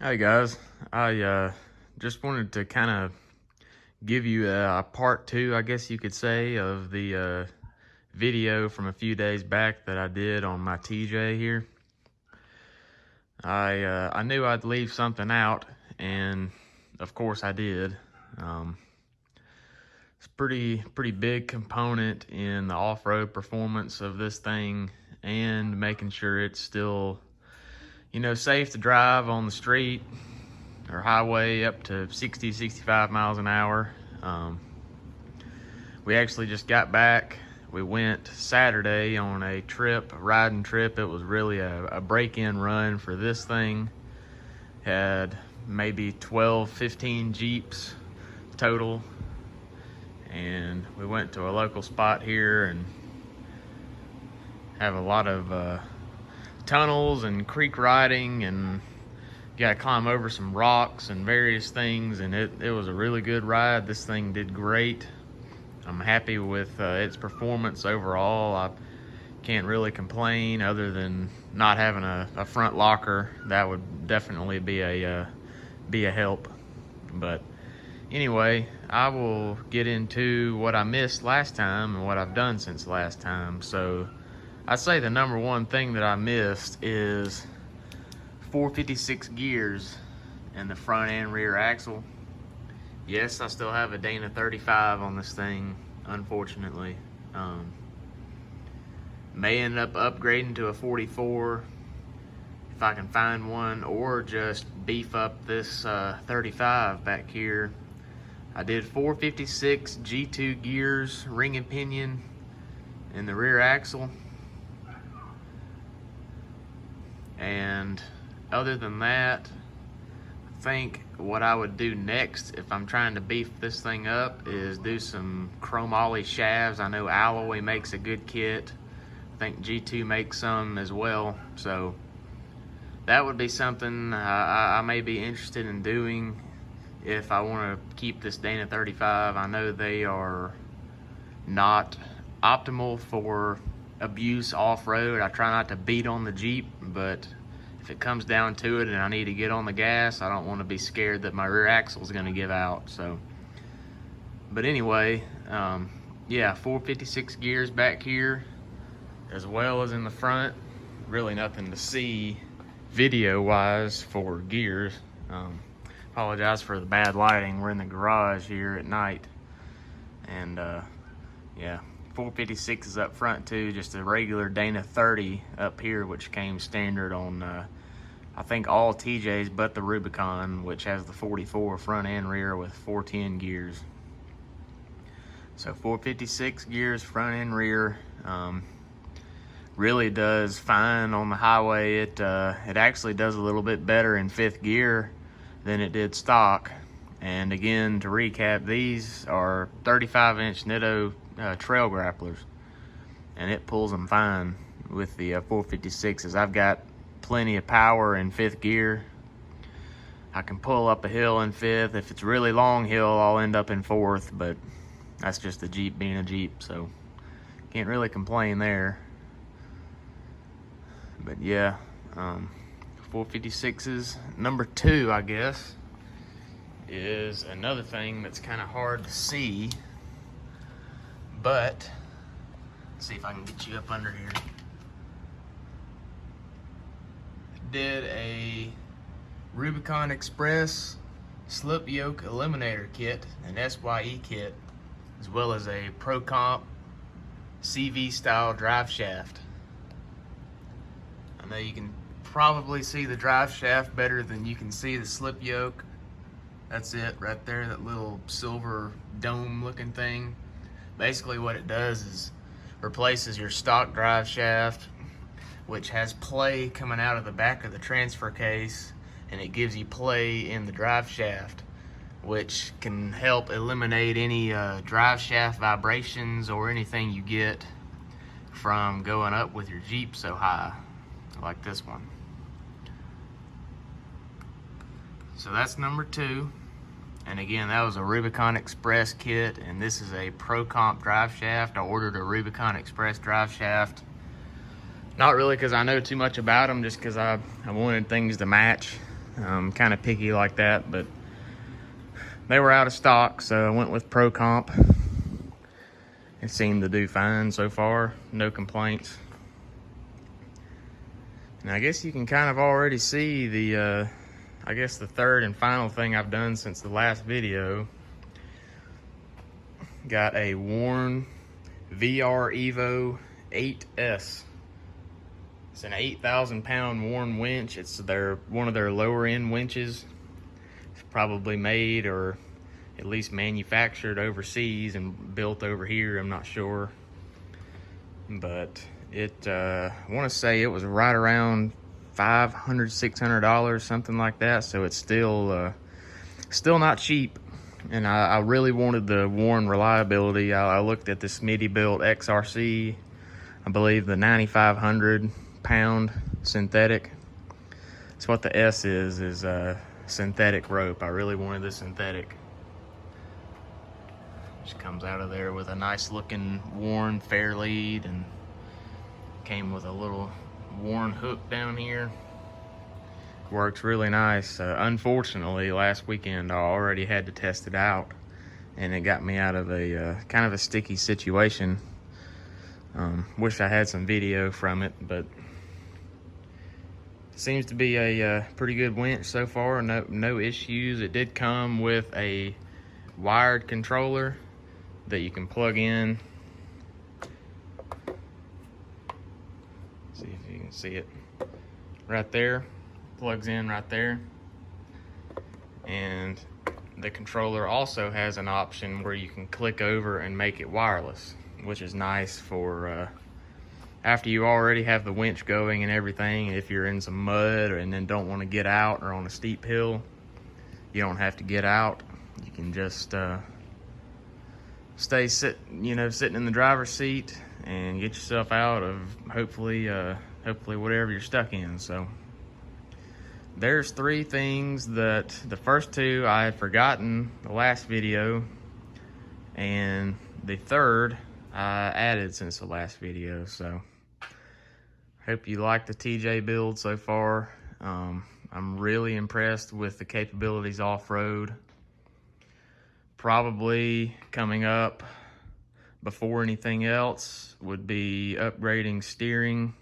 Hey guys, I just wanted to kind of give you a part two, I guess you could say, of the video from a few days back that I did on my TJ here. I knew I'd leave something out, and of course I did. It's pretty big component in the off-road performance of this thing, and making sure it's still, safe to drive on the street or highway up to 60, 65 miles an hour. We actually just got back. We went Saturday on a riding trip. It was really a break-in run for this thing. Had maybe 12, 15 Jeeps total. And we went to a local spot here and have a lot of tunnels and creek riding, and got to climb over some rocks and various things, and it was a really good ride. This thing did great. I'm happy with its performance overall. I can't really complain other than not having a front locker. That would definitely be a help. But anyway, I will get into what I missed last time and what I've done since last time. So I'd say the number one thing that I missed is 456 gears in the front and rear axle. Yes, I still have a Dana 35 on this thing, unfortunately. May end up upgrading to a 44 if I can find one, or just beef up this 35 back here. I did 456 G2 gears, ring and pinion in the rear axle. And other than that, I think what I would do next if I'm trying to beef this thing up is do some chromoly shafts. I know Alloy makes a good kit. I think G2 makes some as well. So that would be something I may be interested in doing if I want to keep this Dana 35. I know they are not optimal for abuse off-road. I try not to beat on the Jeep, but if it comes down to it and I need to get on the gas, I don't want to be scared that my rear axle is going to give out. So, but anyway, yeah, 456 gears back here as well as in the front. Really nothing to see video wise for gears. Apologize for the bad lighting. We're in the garage here at night, and yeah, 456 is up front too, just a regular Dana 30 up here, which came standard on I think all TJs but the Rubicon, which has the 44 front and rear with 410 gears. So 456 gears front and rear. Really does fine on the highway. It actually does a little bit better in fifth gear than it did stock. And again, to recap, these are 35-inch Nitto trail grapplers, and it pulls them fine with the 456s. I've got plenty of power in fifth gear. I can pull up a hill in fifth. If it's a really long hill, I'll end up in fourth, but that's just the Jeep being a Jeep, so can't really complain there. But yeah, 456s. Number two, I guess, is another thing that's kind of hard to see, but let's see if I can get you up under here. Did a Rubicon Express slip yoke eliminator kit, an SYE kit, as well as a Pro Comp CV style drive shaft. I know you can probably see the drive shaft better than you can see the slip yoke. That's it right there, that little silver dome looking thing. Basically what it does is replaces your stock drive shaft, which has play coming out of the back of the transfer case, and it gives you play in the drive shaft, which can help eliminate any drive shaft vibrations or anything you get from going up with your Jeep so high, like this one. So that's number two. And again, that was a Rubicon Express kit, and this is a Pro Comp drive shaft. I ordered a Rubicon Express drive shaft. Not really because I know too much about them, just because I wanted things to match. I'm kind of picky like that, but they were out of stock, so I went with Pro Comp. It seemed to do fine so far, no complaints. And I guess you can kind of already see the, I guess the third and final thing I've done since the last video. Got a Warn VR Evo 8S. It's an 8,000 pound Warn winch. It's one of their lower end winches. It's probably made or at least manufactured overseas and built over here, I'm not sure. But it, I want to say it was right around $500, $600, something like that. So it's still not cheap. And I really wanted the Warn reliability. I looked at the Smittybilt XRC, I believe the 9,500 pound synthetic. That's what the S is synthetic rope. I really wanted the synthetic. Just comes out of there with a nice looking Warn fair lead, and came with a little Warn hook down here. Works really nice. Unfortunately, last weekend I already had to test it out, and it got me out of a kind of a sticky situation. Wish I had some video from it, but it seems to be a pretty good winch so far. No issues. It did come with a wired controller that you can plug in. See if you can see it right there. Plugs in right there. And the controller also has an option where you can click over and make it wireless, which is nice for after you already have the winch going and everything. If you're in some mud and then don't want to get out, or on a steep hill, you don't have to get out. You can just stay sitting in the driver's seat and get yourself out of hopefully whatever you're stuck in. So there's three things. That the first two I had forgotten the last video, and the third I added since the last video. So hope you like the TJ build so far. I'm really impressed with the capabilities off-road. Probably coming up before anything else would be upgrading steering.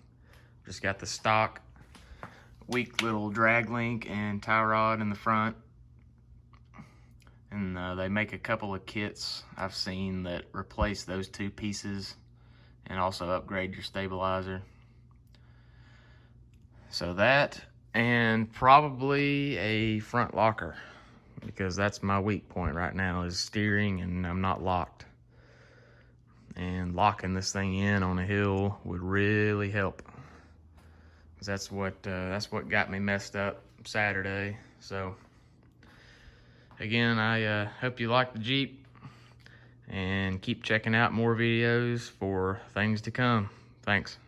Just got the stock weak little drag link and tie rod in the front, and they make a couple of kits I've seen that replace those two pieces and also upgrade your stabilizer. So that, and probably a front locker, because that's my weak point right now, is steering, and I'm not locked. And locking this thing in on a hill would really help. That's what got me messed up Saturday. So again, I hope you like the Jeep, and keep checking out more videos for things to come. Thanks.